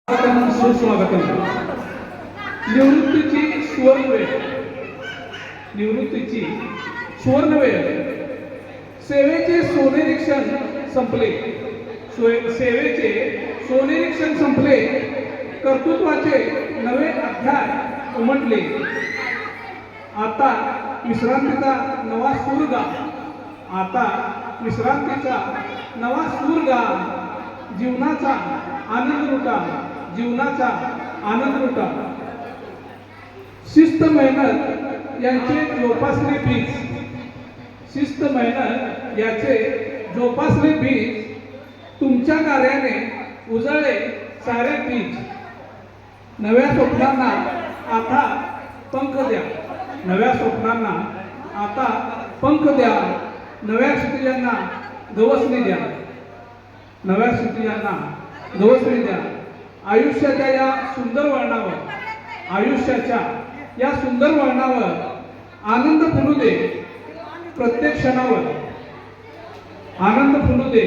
सुस्वागतम. निवृत्तीची सुवर्णवेळ. निवृत्तीची सुवर्णवेळ. सेवेचे सोनेरी क्षण संपले. सेवेचे सोनेरी क्षण संपले. कर्तृत्वाचे नवे अध्याय उमटले. आता विश्रांतीचा नवा सूर गा. आता विश्रांतीचा नवा सूर गा. जीवनाचा आनंद लुटा. जीवनाचा आनंद लुटा. शिस्त मेहनत यांचे जोपासले बीज. शिस्त मेहनत याचे जोपासले बीज. तुमच्या कार्याने उजळले सारे बीज. नव्या स्वप्नांना आता पंख द्या. नव्या स्वप्नांना आता पंख द्या. नव्या क्षितिजांना गवसणी द्या. नव्या क्षितिजांना गवसणी द्या. आयुष्याच्या या सुंदर वळणावर, आयुष्याच्या या सुंदर वळणावर आनंद फुलू दे प्रत्येक क्षणावर. आनंद फुलू दे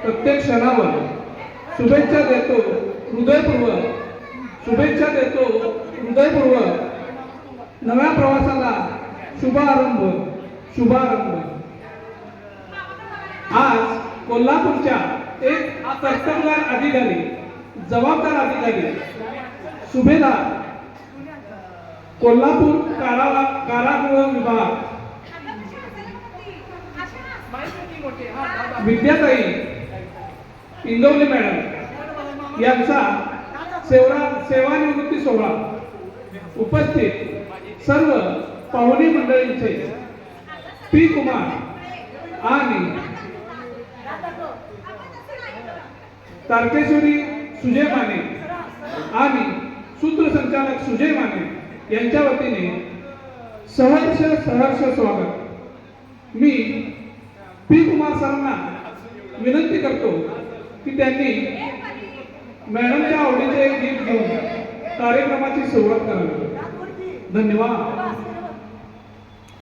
प्रत्येक क्षणावर. शुभेच्छा देतो हृदयपूर्वक. शुभेच्छा देतो हृदयपूर्वक. नव्या प्रवासाला शुभारंभ. शुभारंभ. आज कोल्हापूरच्या एक कर्तबगार अधिकारी, जबाबदार अधिकारी, सुभेदार, कोल्हापूर कारागृह विभाग विद्याताई इंगवले मॅडम यांचा सेवानिवृत्ती सोहळा. उपस्थित सर्व पाहुणे मंडळींचे पी कुमार आणि तारकेश्वरी सुजय माने आणि सूत्रसंचालक सुजय माने यांच्या वतीने सहर्ष स्वागत. मी पी कुमार सरांना विनंती करतो की त्यांनी मॅडमच्या आवडीचे गीत घेऊन कार्यक्रमाची सुरुवात करावी. धन्यवाद.